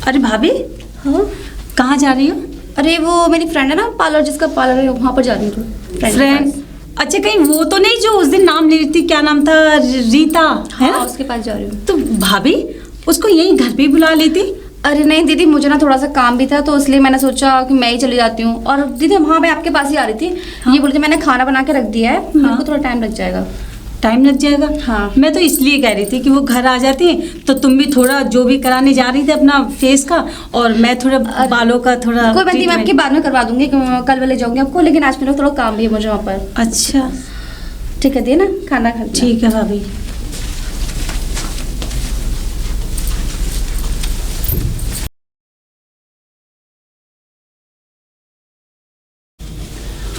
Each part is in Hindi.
अरे भाभी, हाँ, कहाँ जा रही हो? अरे वो मेरी फ्रेंड है ना, पार्लर, जिसका पार्लर है, वहाँ पर जा रही हूँ। फ्रेंड? अच्छा, कहीं वो तो नहीं जो उस दिन नाम ले रही थी, क्या नाम था, रीता है ना? हाँ, उसके पास जा रही हूँ। तो भाभी उसको यहीं घर पे बुला लेती। अरे नहीं दीदी, मुझे ना थोड़ा सा काम भी था, तो इसलिए मैंने सोचा कि मैं ही चली जाती हूँ। और दीदी वहाँ मैं आपके पास ही आ रही थी। हाँ? ये बोलती मैंने खाना बना के रख दिया है, मेरे को थोड़ा टाइम लग जाएगा। टाइम लग जाएगा? हाँ। मैं तो इसलिए कह रही थी कि वो घर आ जाती तो तुम भी थोड़ा जो भी कराने जा रही थी अपना फेस का, और मैं थोड़ा बालों का थोड़ा। कोई बात नहीं, मैं आपकी बाद में करवा दूंगी, कल वाले जाऊंगी आपको, लेकिन आज मेरा थोड़ा काम भी है मुझे वहाँ पर। अच्छा ठीक है दी ना, खाना खा। ठीक है भाभी।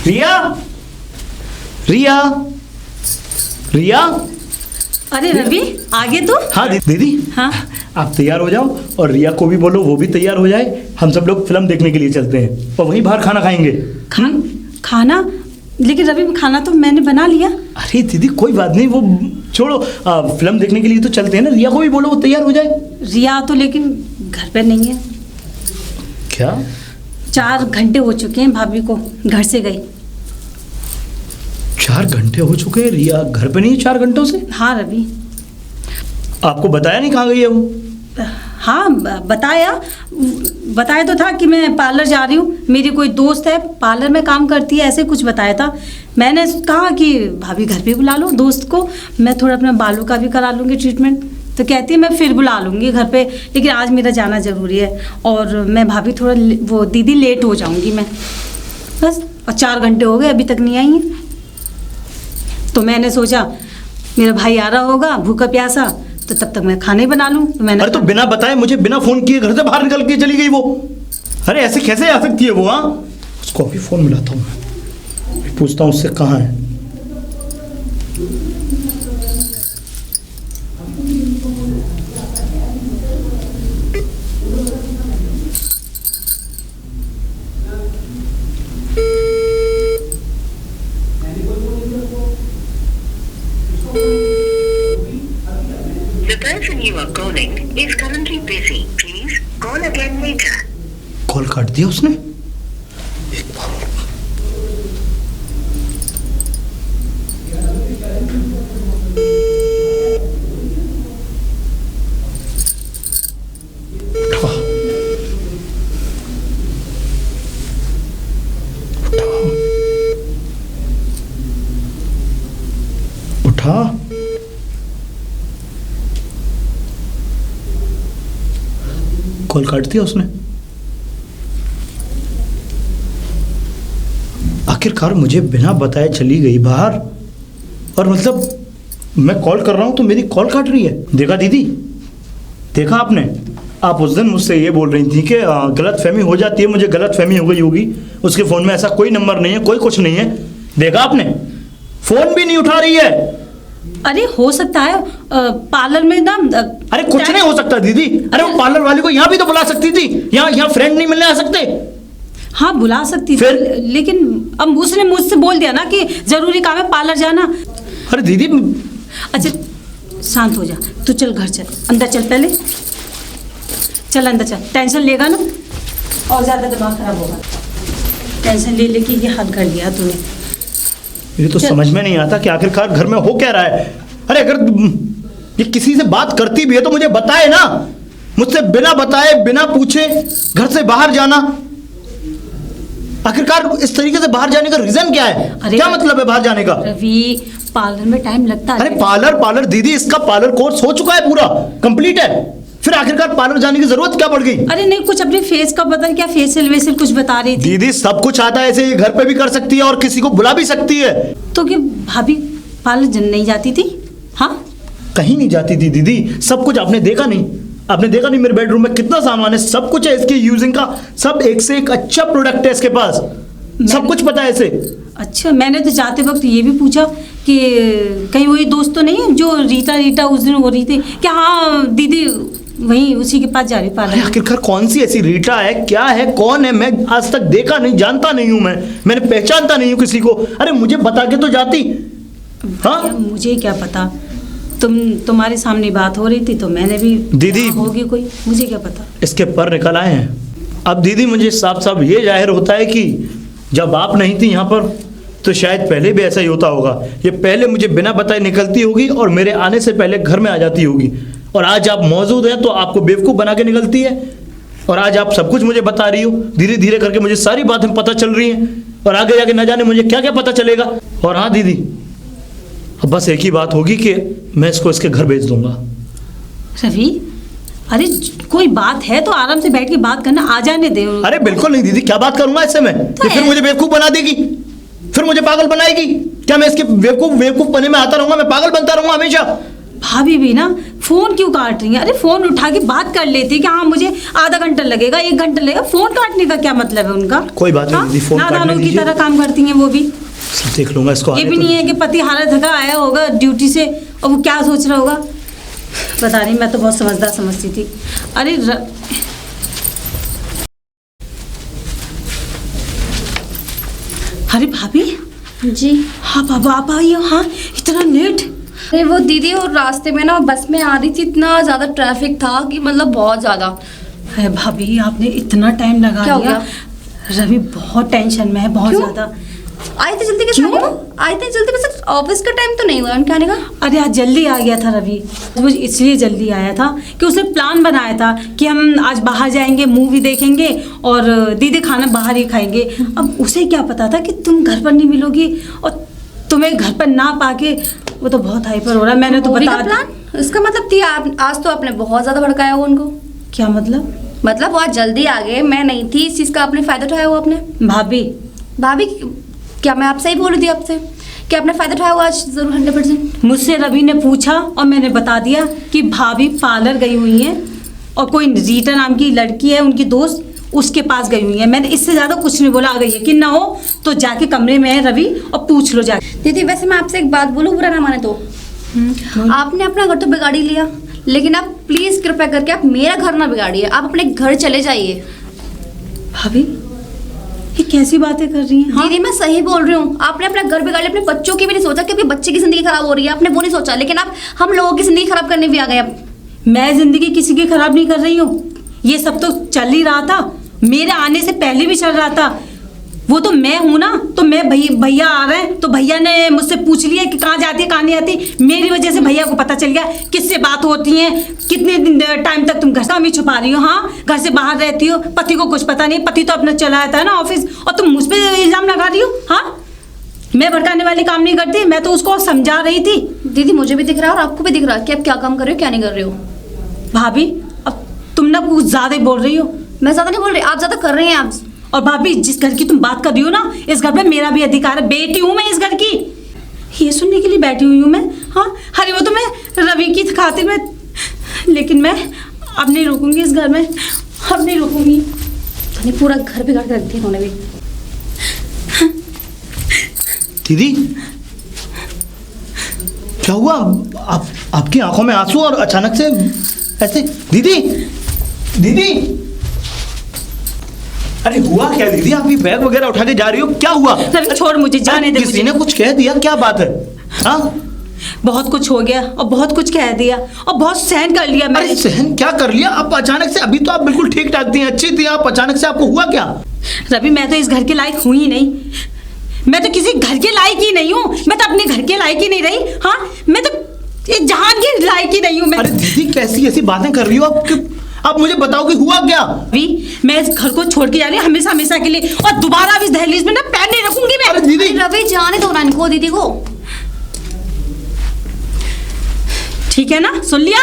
रिया, रिया, रिया। अरे रवि, आगे तो। हाँ दीदी। हाँ, आप तैयार हो जाओ और रिया को भी बोलो वो भी तैयार हो जाए। हम सब लोग फिल्म देखने के लिए चलते हैं और वहीं बाहर खाना खाएंगे। खाना? लेकिन रवि, खाना तो मैंने बना लिया। अरे दीदी कोई बात नहीं, वो छोड़ो, फिल्म देखने के लिए तो चलते हैं ना। रिया को भी बोलो वो तैयार हो जाए। रिया तो लेकिन घर पे नहीं है। क्या? 4 घंटे हो चुके हैं भाभी को घर से गई। 4 घंटे हो चुके हैं? रिया घर पे नहीं है 4 घंटों से? हाँ रवि। आपको बताया नहीं कहाँ गई है वो? हाँ, बताया तो था कि मैं पार्लर जा रही हूँ, मेरी कोई दोस्त है पार्लर में काम करती है, ऐसे कुछ बताया था। मैंने कहा कि भाभी घर पे बुला लो दोस्त को, मैं थोड़ा अपना बालों का भी करा लूँगी ट्रीटमेंट। तो कहती है मैं फिर बुला लूँगी घर पे, लेकिन आज मेरा जाना ज़रूरी है और मैं भाभी थोड़ा वो दीदी लेट हो जाऊँगी मैं बस। और 4 घंटे हो गए अभी तक नहीं आई है, तो मैंने सोचा मेरा भाई आ रहा होगा भूखा प्यासा, तो तब तक मैं खाना ही बना लूँ। तो मैंने अरे तो बिना बताए मुझे बिना फोन किए घर से बाहर निकल के चली गई वो। अरे ऐसे कैसे आ सकती है वो? हाँ, उसको अभी फोन मिलाता हूँ, मैं पूछता हूँ उससे कहाँ है। The person you are calling is currently busy. Please call again later. Call काट दिया उसने। एक बार उठा, उठा, उठा। कॉल काट दिया उसने। आखिरकार मुझे बिना बताए चली गई बाहर, और मतलब मैं कॉल कर रहा हूं तो मेरी कॉल काट रही है। देखा दीदी, देखा आपने? आप उस दिन मुझसे ये बोल रही थी कि गलत फहमी हो जाती है, मुझे गलत फहमी हो गई होगी, उसके फ़ोन में ऐसा कोई नंबर नहीं है, कोई कुछ नहीं है। देखा आपने? फ़ोन भी नहीं उठा रही है। अरे हो सकता है पार्लर में ना। अरे कुछ नहीं हो सकता दीदी। अरे वो पार्लर वाली को यहाँ भी तो बुला सकती थी, यहाँ फ्रेंड नहीं मिलने आ सकते? हाँ बुला सकती थी, लेकिन अब उसने मुझसे बोल दिया ना कि जरूरी काम है पार्लर जाना। अरे दीदी। अच्छा शांत हो जा, तू चल घर चल, अंदर चल, पहले चल अंदर चल। टेंशन लेगा ना और ज़्यादा दिमाग खराब होगा। टेंशन ले लेके ये हाथ कर दिया तूने। मुझे तो समझ में नहीं आता कि आखिरकार घर में हो क्या रहा है। अरे अगर ये किसी से बात करती भी है तो मुझे बताए ना। मुझसे बिना बताए बिना पूछे घर से बाहर जाना, आखिरकार इस तरीके से बाहर जाने का रीजन क्या है? क्या मतलब है बाहर जाने का? रवि, पार्लर में टाइम लगता है। अरे पार्लर दीदी, इसका पार्लर कोर्स हो चुका है, पूरा कंप्लीट है, फिर आखिरकार पार्लर जाने की जरूरत क्या पड़ गई? अरे नहीं, कुछ अपने फेस का पता है क्या, फेशियल वेशियल कुछ बता रही थी। दीदी सब कुछ आता है, ऐसे ये घर पे भी कर सकती है और किसी को बुला भी सकती है। तो क्या भाभी पार्लर नहीं जाती थी? हाँ, कहीं नहीं जाती थी दीदी, सब कुछ आपने देखा नहीं? आपने देखा नहीं मेरे बेडरूम में कितना सामान है, सब कुछ है इसके यूजिंग का, सब एक से एक अच्छा प्रोडक्ट है इसके पास, सब कुछ पता है इसे। अच्छा, मैंने तो जाते वक्त ये भी पूछा कि कहीं वही दोस्त तो नहीं है जो रीटा उस दिन हो रही थी क्या? हाँ दीदी वही उसी के पास जा रही पार्लर। आखिरकार कौन सी ऐसी रीटा है, क्या है, कौन है? मैं आज तक देखा नहीं, जानता नहीं हूँ, मैंने पहचानता नहीं हूँ किसी को। अरे मुझे बता के तो जाती। हाँ मुझे क्या पता, तुम्हारे सामने बात हो रही थी तो मैंने भी दीदी। होगी कोई, मुझे क्या पता। इसके पर निकल आए हैं। अब दीदी मुझे साफ साफ ये जाहिर होता है कि जब आप नहीं थी यहाँ पर तो शायद पहले भी ऐसा ही होता होगा। ये पहले मुझे बिना बताए निकलती होगी और मेरे आने से पहले घर में आ जाती होगी, और आज आप मौजूद हैं तो आपको बेवकूफ़ बना के निकलती है, और आज आप सब कुछ मुझे बता रही हो। धीरे धीरे करके मुझे सारी बातें पता चल रही हैं, और आगे जाके न जाने मुझे क्या क्या पता चलेगा। और हाँ दीदी, अब बस एक ही बात होगी कि मैं इसको इसके घर भेज दूंगा। रवि, अरे कोई बात है तो आराम से बैठ के बात करना, आ जाने दे। अरे बिल्कुल नहीं दीदी, क्या बात करूंगा इससे मैं? ये फिर मुझे बेवकूफ़ बना देगी, फिर मुझे पागल बनाएगी। क्या मैं इसके बेवकूफ़ बने में आता रहूंगा? मैं पागल बनता रहूंगा हमेशा? भाभी भी ना फोन क्यों काट रही है? अरे फोन उठा के बात कर लेती कि हाँ मुझे आधा घंटा लगेगा, 1 घंटा लगेगा। फोन काटने का क्या मतलब है उनका? कोई बात नहीं दीदी, फोन काटने नादानों की दीजिए। तरह काम करती हैं वो भी। सब देख लूंगा इसको। ये आने भी तो नहीं है कि पति हालत थका आया होगा ड्यूटी से और वो क्या सोच रहा होगा, पता नहीं। मैं तो बहुत समझदार समझती थी। अरे अरे भाभी जी। हाँ बाबा आप आई हो? हाँ इतना लेट? अरे वो दीदी, और रास्ते में ना बस में आ रही थी, इतना ज़्यादा ट्रैफिक था कि मतलब बहुत ज़्यादा। अरे भाभी आपने इतना टाइम लगा क्या हो लिया। रवि बहुत टेंशन में है, बहुत क्यों? ज़्यादा। आए थे जल्दी कैसे? आए थे जल्दी, बस ऑफिस का टाइम तो नहीं हुआ उनके आने का। अरे आज जल्दी आ गया था रवि, वो इसलिए जल्दी आया था कि उसने प्लान बनाया था कि हम आज बाहर जाएंगे, मूवी देखेंगे और दीदी खाना बाहर ही खाएंगे। अब उसे क्या पता था कि तुम घर पर नहीं मिलोगी और तुम्हें घर पर ना पाके वो तो बहुत हाइपर हो रहा है। मैंने तो मूवी बता का प्लान, इसका मतलब थी आज तो आपने बहुत ज़्यादा भड़काया हो उनको। क्या मतलब? मतलब वो आज जल्दी आ गए, मैं नहीं थी, इस चीज़ का आपने फ़ायदा उठाया हो आपने। भाभी भाभी क्या मैं आपसे ही बोल रही थी आपसे कि आपने फ़ायदा उठाया हुआ आज ज़रूर 100%। मुझसे रवि ने पूछा और मैंने बता दिया कि भाभी पार्लर गई हुई हैं और कोई रीटा नाम की लड़की है उनकी दोस्त, उसके पास गई हुई है। मैंने इससे ज़्यादा कुछ नहीं बोला। अगर यकीन ना हो तो जाके कमरे में है रवि और पूछ लो जाके। दीदी वैसे मैं आपसे एक बात बोलूँ, बुरा ना माने तो, आपने अपना घर तो बिगाड़ ही लिया, लेकिन आप प्लीज़ कृपया करके आप मेरा घर ना बिगाड़िए, आप अपने घर चले जाइए। भाभी ये कैसी बातें कर रही हैं? हाँ? दीदी मैं सही बोल रही हूँ, आपने अपना घर बिगाड़ लिया, अपने बच्चों की भी नहीं सोचा क्योंकि बच्चे की जिंदगी खराब हो रही है, आपने वो नहीं सोचा, लेकिन आप हम लोगों की जिंदगी खराब करने भी आ गए। अब मैं जिंदगी किसी की खराब नहीं कर रही हूँ, ये सब तो चल ही रहा था, मेरे आने से पहले भी चल रहा था। वो तो मैं हूं ना, तो मैं भैया आ रहे हैं तो भैया ने मुझसे पूछ लिया कि कहाँ जाती है कहाँ नहीं आती। मेरी वजह से भैया को पता चल गया किससे बात होती है, कितने टाइम तक तुम घर से हमें छुपा रही हो। हाँ घर से बाहर रहती हो, पति को कुछ पता नहीं, पति तो अपना चला आता है ना ऑफिस, और तुम मुझ पर इल्जाम लगा रही हो। हाँ मैं भड़काने वाली काम नहीं करती, मैं तो उसको समझा रही थी। दीदी मुझे भी दिख रहा है और आपको भी दिख रहा है कि आप क्या काम कर रहे हो क्या नहीं कर रहे हो। भाभी अब तुम ना कुछ ज़्यादा ही बोल रही हो। मैं ज़्यादा नहीं बोल रही, आप ज़्यादा कर रहे हैं आप। और भाभी जिस घर की तुम बात कर रही हो ना, इस घर में मेरा भी अधिकार है, बेटी हूँ मैं इस घर की, ये सुनने के लिए बैठी हुई हूँ मैं। हाँ अरे वो तो मैं रवि की खातिर में, लेकिन मैं अब नहीं रुकूंगी इस घर में, अब नहीं रुकूंगी। पूरा घर बिगाड़ के रख दिया उन्होंने भी। दीदी क्या हुआ? आपकी आंखों में आंसू और अचानक से ऐसे? दीदी दीदी अरे हुआ क्या दीदी? आप ये बैग वगैरह उठा के जा रही हो, क्या हुआ? रवि छोड़ मुझे, जाने दे। किसी ने कुछ कह दिया? क्या बात है? हाँ बहुत कुछ हो गया और बहुत कुछ कह दिया और बहुत सहन कर लिया मैंने। अरे सहन क्या कर लिया? आप अचानक से, अभी तो आप बिल्कुल ठीक ठाक थी, अच्छी थी, आप अचानक से आपको हुआ क्या? रवि मैं तो इस घर के लायक हूँ ही नहीं, मैं तो किसी घर के लायक ही नहीं हूँ, मैं तो अपने घर के लायक ही नहीं रही। हाँ मैं तो इस जहान के लायक ही नहीं हूँ मैं। अरे दीदी कैसी ऐसी बातें कर रही हो आप मुझे बताओ कि हुआ क्या? रवि मैं इस घर को छोड़ के जा रही हूँ हमेशा हमेशा के लिए, और दोबारा अब इस दहलीज में ना पैर नहीं रखूंगी मैं। अरे दीदी रवि जाने दो ना इनको, दीदी को। ठीक है ना, सुन लिया?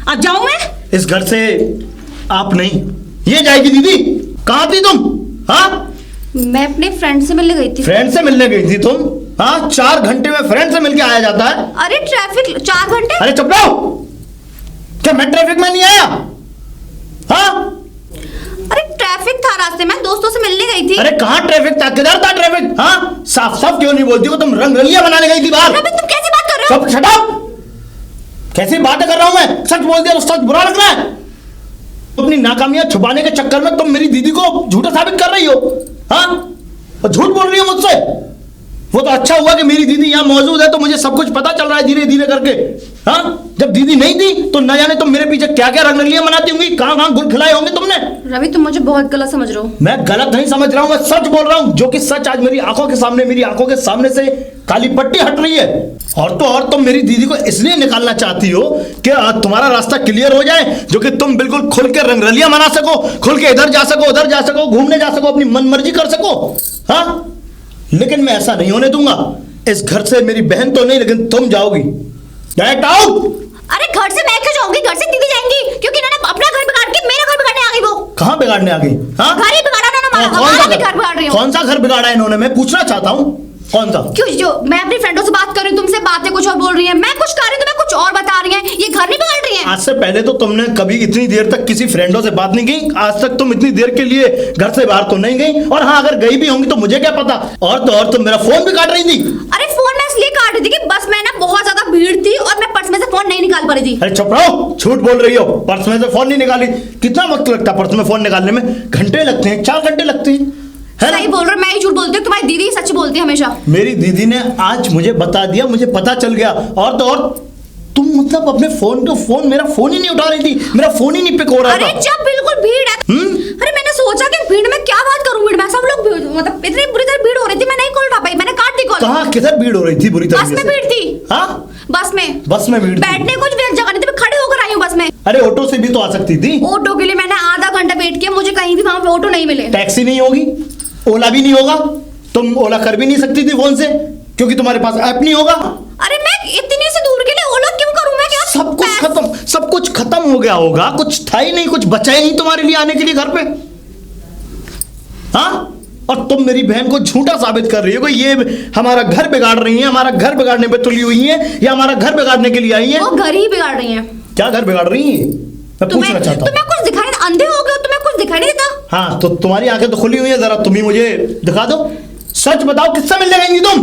अब जाऊं मैं? इस घर से आप नहीं, ये जाएगी। दीदी कहाँ थी तुम? हाँ मैं अपने फ्रेंड से मिलने गई थी। फ्रेंड से मिलने गई थी तुम? हाँ 4 घंटे में फ्रेंड से मिलके आया जाता है? अरे ट्रैफिक 4 घंटे? अरे चुप रहो, क्या मैं ट्रैफिक में नहीं आया? हाँ अरे ट्रैफिक था रास्ते में, दोस्तों से मिलने गई थी। अरे कहाँ ट्रैफिक था, किधर था ट्रैफिक? हाँ साफ साफ क्यों नहीं बोलती हो? तुम रंगरलिया बनाने गई थी बाहर। रवि तुम कैसी बात कर रहे हो? सब शट अप, कैसी बातें कर रहा हूं मैं? सच बोल दिया तो सच बुरा लग रहा है? अपनी नाकामियां छुपाने के चक्कर में तुम मेरी दीदी को झूठा साबित कर रही हो। हाँ और झूठ बोल रही हो मुझसे, वो तो अच्छा हुआ कि मेरी दीदी यहाँ मौजूद है तो मुझे सब कुछ पता चल रहा है धीरे धीरे करके। हाँ, जब दीदी नहीं थी तो न जाने तुम मेरे पीछे क्या क्या रंगलियां मनाती होंगी, कहाँ कहाँ गुल खिलाए होंगे तुमने। रवि तुम मुझे बहुत गलत समझ रहे हो। मैं गलत नहीं समझ रहा हूँ, मैं सच बोल रहा हूँ, जो कि सच आज मेरी आंखों के सामने से काली पट्टी हट रही है। और तो और तुम मेरी दीदी को इसलिए निकालना चाहती हो कि तुम्हारा रास्ता क्लियर हो जाए, जो कि तुम बिल्कुल खुल के रंगरलियां मना सको, खुल के इधर जा सको उधर जा सको, घूमने जा सको, अपनी मनमर्जी कर सको। हाँ, लेकिन मैं ऐसा नहीं होने दूंगा। इस घर से मेरी बहन तो नहीं, लेकिन तुम जाओगी। Get out. अरे घर से मैं क्यों जाऊंगी, घर से दीदी जाएंगी, क्योंकि इन्होंने अपना घर बिगाड़ के मेरा घर बिगाड़ने आ गई। वो कहाँ बिगाड़ने आ गई? हाँ, घर ही बिगाड़ा उन्होंने, हमारा भी घर बिगाड़ रही हो। कौन सा घर बिगाड़ा है इन्होंने, मैं पूछना चाहता हूँ, कौन सा? क्यों, जो मैं अपनी फ्रेंडों से बात कर रही हूँ, तुमसे बातें कुछ और बोल रही है, मैं कुछ कर रही हूँ, तुम्हें कुछ और बता रही है, ये घर नहीं बिगाड़ रही है। आज से पहले तो तुमने कभी इतनी देर तक किसी फ्रेंडों से बात नहीं की। आज तक तुम इतनी देर के लिए घर से बाहर तो नहीं गई, और हाँ अगर गई भी होंगी तो मुझे क्या पता। और तो और तुम मेरा फोन भी काट रही थी। अरे फोन मैं इसलिए काट रही थी कि बस मैं ना बहुत ज्यादा भीड़ थी और मैं पर्स में से फोन नहीं निकाल पा रही थी। अरे चुप रहो, झूठ बोल रही हो, पर्स में से फोन नहीं निकाली। कितना वक्त लगता है पर्स में फोन निकालने में? घंटे लगते हैं, 4 घंटे लगते हैं, है ना? सही बोल रहे हो, मैं ही झूठ बोलती हूँ, तुम्हारी दीदी सच बोलती है हमेशा। मेरी दीदी ने आज मुझे बता दिया, मुझे पता चल गया। और तो और तुम मतलब अपने फोन मेरा फोन ही नहीं उठा रही थी, मेरा फोन ही नहीं पिक हो रहा था। अरे जब बिल्कुल भीड़ है। अरे मैंने सोचा कि भीड़ में क्या बात करूं, भीड़ में सब लोग मतलब इतनी बुरी तरह भीड़ हो रही थी, मैं नहीं कॉल उठा पाई, मैंने काट दी कॉल। कहाँ किधर भीड़ हो रही थी बुरी तरह बस में भीड़ थी। हाँ, बस में भीड़ थी। बैठने कुछ भी जगह नहीं थी, मैं खड़े होकर आई हूँ बस में। अरे ऑटो से भी तो आ सकती थी। ऑटो के लिए मैंने आधा घंटा वेट किया, मुझे कहीं भी वहां पे ऑटो नहीं मिले। टैक्सी नहीं होगी, ओला भी नहीं होगा, तुम ओला कर भी नहीं सकती थी फोन से, क्योंकि तुम्हारे पास ऐप नहीं होगा। अरे मैं इतनी से दूर के लिए ओला क्यों करूं, मैं क्या सब कुछ खत्म हो गया होगा, कुछ था ही नहीं, कुछ बचा ही नहीं तुम्हारे लिए आने के लिए घर पे। हाँ, और तुम मेरी बहन को झूठा साबित कर रही हो कि ये हमारा घर बिगाड़ रही है, हमारा घर बिगाड़ने पे तुली हुई है, या हमारा घर बिगाड़ने के लिए आई है। वो घर ही बिगाड़ रही है। क्या घर बिगाड़ रही है, मैं पूछना चाहता हूँ। तुम्हें कुछ दिखाई, अंधे हो गए, तुम्हें कुछ दिखाई नहीं देता? हाँ, तो तुम्हारी आंखें तो खुली हुई है, जरा तुम ही मुझे दिखा दो। सच बताओ, किससे मिलने गई थी तुम?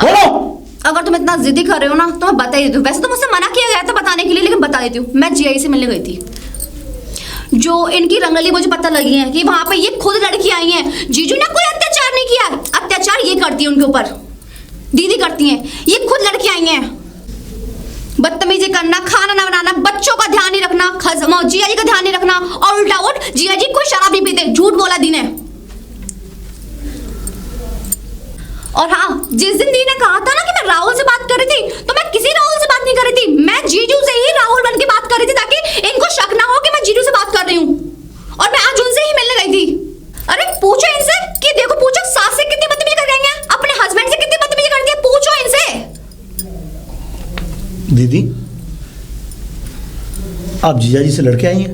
बोलो। अगर तुम इतना जिद्दी कर रहे हो ना तो मैं बता ही देती हूँ। वैसे तो मुझसे मना किया गया था बताने के लिए, लेकिन बता देती हूँ। मैं जीआई से मिलने गई थी। जो इनकी रंगली मुझे पता लगी है कि वहां पे ये खुद लड़की आई है। जीजू ने कोई अत्याचार नहीं किया, अत्याचार ये करती है उनके ऊपर, दीदी करती है। ये खुद लड़की आई है, बदतमीजी करना, खाना ना बनाना, बच्चों का ध्यान नहीं रखना, जिया जी का ध्यान नहीं रखना, और उल्टा उठ जिया जी कोई शराब नहीं पीते, झूठ बोला दी ने। और हाँ, जिस दिन दी ने कहा था ना कि मैं राहुल से बात कर रही थी, तो मैं किसी राहुल से बात नहीं कर रही थी, मैं जीजू से ही राहुल बन के बात कर रही थी, ताकि इनको शक ना हो कि मैं जीजू से बात कर रही हूँ। और मैं आज उनसे ही मिलने गई थी। अरे पूछो इनसे कि देखो, पूछो सास से कितनी बदतमीजी कर रही है, अपने हस्बैंड से कितनी बदतमीजी करती है, पूछो इनसे। दीदी, आप जीजा जी से लड़के आई हैं?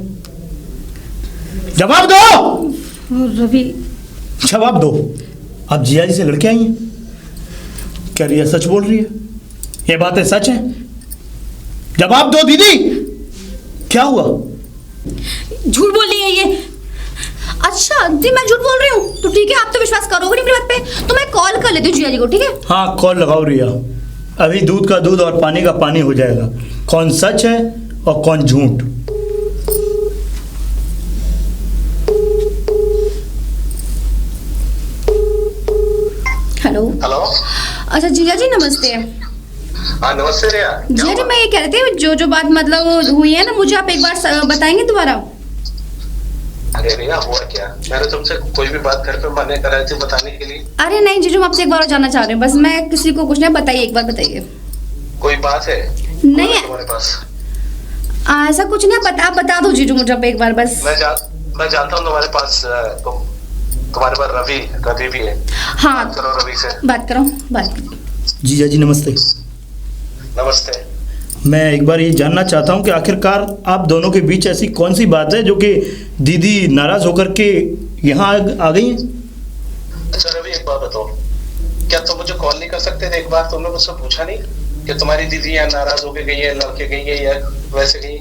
जवाब दो रवि, जवाब दो। आप जीजा जी से लड़के आई हैं? क्या रिया सच बोल रही है? ये बातें सच है? जवाब दो दीदी, क्या हुआ? झूठ बोल रही है ये। अच्छा दी, मैं झूठ बोल रही हूँ तो ठीक है, आप तो विश्वास करोगे नहीं मेरी बात पे, तो मैं कॉल कर लेती हूँ जिया जी को, ठीक है? हाँ, कॉल लगाओ रिया। अभी दूध का दूध और पानी का पानी हो जाएगा, कौन सच है और कौन झूठ। हेलो। हेलो। अच्छा जीजा जी नमस्ते। हाँ नमस्ते रिया। जीजा जी मैं ये कह रही थी, जो बात मतलब हुई है ना, मुझे आप एक बार बताएंगे दोबारा? अरे रिया हुआ क्या? मैंने तुमसे कोई भी बात घर पे मना कराई थी बताने के लिए। अरे नहीं जीजू, मैं आपसे एक बार और जानना चाह रही हूँ, बस मैं किसी को कुछ नहीं, बताइए एक बार बताइए। कोई बात है? नहीं है तुम्हारे पास? ऐसा कुछ नहीं, आप बता दो जीजू मुझे एक बार बस। मैं जानता हूँ तुम्हारे पास तुम्हारे पास रवि भी है। हाँ बात करो रवि से। बात करो। जीजा जी नमस्ते। नमस्ते। मैं एक बार ये जानना चाहता हूँ कि आखिरकार आप दोनों के बीच ऐसी कौन सी बात है जो कि दीदी नाराज होकर के यहाँ आ गई हैं? अच्छा रवि एक बात बताओ, क्या तुम मुझे कॉल नहीं कर सकते थे? एक बार तुमने मुझसे पूछा नहीं कि तुम्हारी दीदी यहाँ नाराज होकर गई है, लड़के गई है या वैसे गई?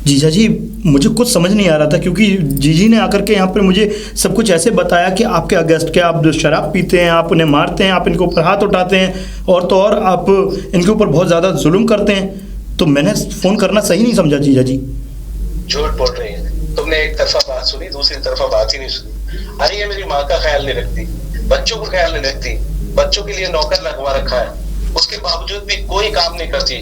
जीजा जी मुझे कुछ समझ नहीं आ रहा था, क्योंकि जीजी ने आकर के यहाँ पर मुझे सब कुछ ऐसे बताया कि आपके अगेंस्ट के आप शराब पीते हैं, आप उन्हें मारते हैं, आप इनके ऊपर हाथ उठाते हैं, और तो और आप इनके ऊपर बहुत ज़्यादा जुल्म करते हैं। तो मैंने फ़ोन करना सही नहीं समझा जीजा जी। झूठ बोल रही है, तुमने एक तरफा बात सुनी, दूसरी तरफा बात ही नहीं सुनी। अरे ये मेरी माँ का ख्याल नहीं रखती, बच्चों को ख्याल नहीं रखती, बच्चों के लिए नौकर लगवा रखा है, उसके बावजूद भी कोई काम नहीं करती।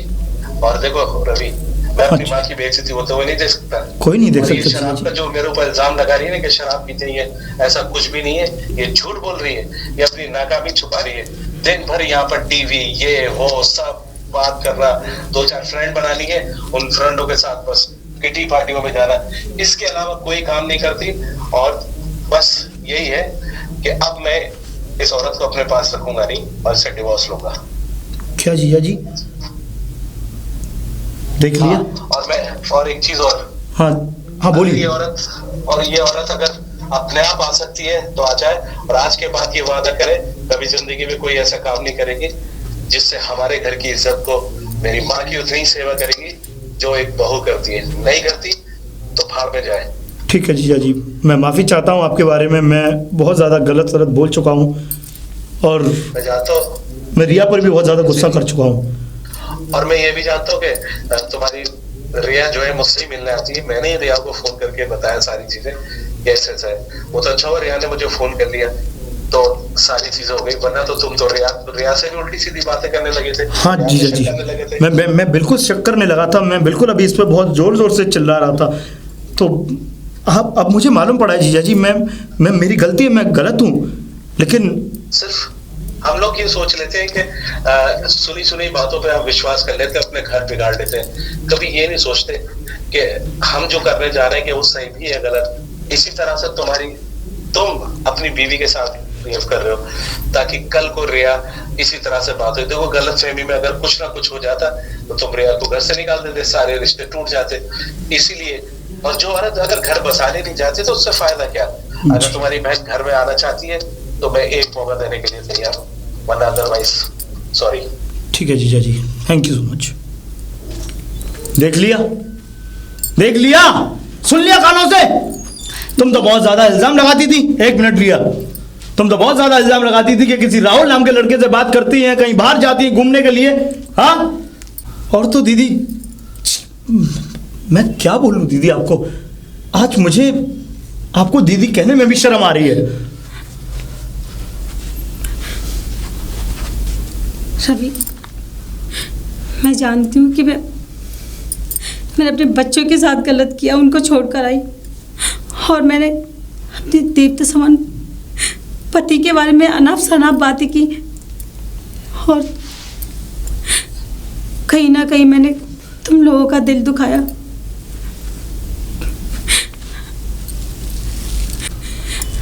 और देखो रवि, मैं अपनी माँ की बेइज्जती होते हुए नहीं देख सकता। कोई नहीं देख और ये सकता शराब का जो मेरे ऊपर इल्जाम लगा रही है ना कि शराब पीते ही है, ऐसा कुछ भी नहीं है। ये झूठ बोल रही है, ये अपनी नाकामी छुपा रही है। दिन भर यहाँ पर टीवी ये वो सब बात कर रहा, 2-4 फ्रेंड बना लिए, उन फ्रेंडों के साथ बस किटी पार्टियों में जाना, इसके अलावा कोई काम नहीं करती। और बस यही है कि अब मैं इस औरत को अपने पास रखूंगा नहीं और इससे डिवोर्स लूंगा। क्या जीजा जी, देख लिया? और एक चीज और। हाँ हाँ बोलिए। ये औरत अगर अपने आप आ सकती है तो आ जाए, और आज के बाद ये वादा करे कभी जिंदगी में कोई ऐसा काम नहीं करेगी जिससे हमारे घर की इज्जत को मेरी माँ की उतनी ही सेवा करेगी जो एक बहू करती है। नहीं करती तो फाड़ में जाए। ठीक है जीजा जी, मैं माफ़ी चाहता हूँ आपके बारे में। मैं बहुत ज़्यादा गलत बोल चुका हूँ और मैं जानता हूँ, मैं रिया पर भी बहुत ज़्यादा गुस्सा कर चुका हूँ। और मैं ये भी जानता हूँ कि तुम्हारी रिया जो है मुझसे ही मिलने आती है। मैंने ही रिया को फोन करके बताया सारी चीजें कैसे है। वो तो अच्छा हुआ रिया ने मुझे फोन कर लिया तो सारी चीजें हो गई, वरना तो तुम तो रिया से भी उल्टी सीधी बातें करने लगे थे। हाँ जीजा जी, मैं बिल्कुल शक करने लगा था। मैं बिल्कुल अभी इस पर बहुत जोर जोर से चिल्ला रहा था। तो अब मुझे मालूम पड़ा है जीजा जी, मैं मेरी गलती है, मैं गलत हूँ। लेकिन सिर्फ हम लोग ये सोच लेते हैं कि सुनी सुनी बातों पे हम विश्वास कर लेते हैं, अपने घर बिगाड़ लेते हैं। कभी ये नहीं सोचते कि हम जो करने जा रहे हैं कि वो सही भी है गलत। इसी तरह से तुम अपनी बीवी के साथ बिहेव कर रहे हो ताकि कल को रिया इसी तरह से बात हो। देखो गलत फहमी में अगर कुछ ना कुछ हो जाता तो तुम रिया को घर से निकाल देते, सारे रिश्ते टूट जाते। इसीलिए, और जो औरत अगर घर बसाने नहीं जाती तो उससे फायदा क्या? अगर तुम्हारी बहन घर में आना चाहती है तो मैं एक मौका देने के लिए तैयार हूँ, वरना अदरवाइज सॉरी। ठीक है जीजा जी, थैंक यू सो मच। देख लिया, सुन लिया कानों से? तुम तो बहुत ज्यादा इल्जाम लगाती थी। एक मिनट रिया, तुम तो बहुत ज्यादा इल्जाम लगाती थी कि किसी राहुल नाम के लड़के से बात करती हैं, कहीं बाहर जाती हैं घूमने के लिए। हाँ, और तो दीदी, मैं क्या बोलूं दीदी आपको, आज मुझे आपको दीदी कहने में भी शर्म आ रही है। रवि, मैं जानती हूँ कि मैंने अपने बच्चों के साथ गलत किया, उनको छोड़कर आई, और मैंने अपने देवता समान पति के बारे में अनाप शनाप बातें की, और कहीं ना कहीं मैंने तुम लोगों का दिल दुखाया।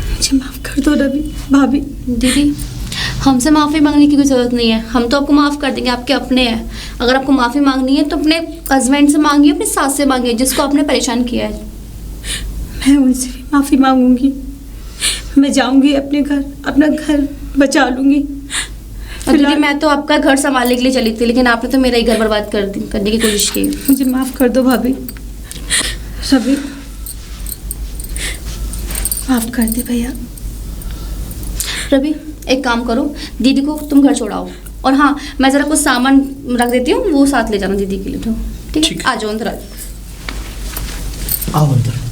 मुझे माफ कर दो रवि, भाभी। दीदी, हमसे माफ़ी मांगने की कोई ज़रूरत नहीं है, हम तो आपको माफ़ कर देंगे, आपके अपने हैं। अगर आपको माफ़ी मांगनी है तो अपने हस्बैंड से मांगिए, अपनी सास से मांगिए जिसको आपने परेशान किया है। मैं उनसे भी माफ़ी मांगूंगी। मैं जाऊंगी अपने घर, अपना घर बचा लूंगी। और दीदी, मैं तो आपका घर संभालने के लिए चली थी, लेकिन आपने तो मेरा ही घर बर्बाद करने की कोशिश की। मुझे माफ़ कर दो भाभी। रवि, माफ़ कर दे भैया। रवि, एक काम करो, दीदी को तुम घर छोड़ाओ, और हाँ, मैं ज़रा कुछ सामान रख देती हूँ, वो साथ ले जाना दीदी के लिए। तो ठीक है, आ जाओ अंदर। आओ अंदर।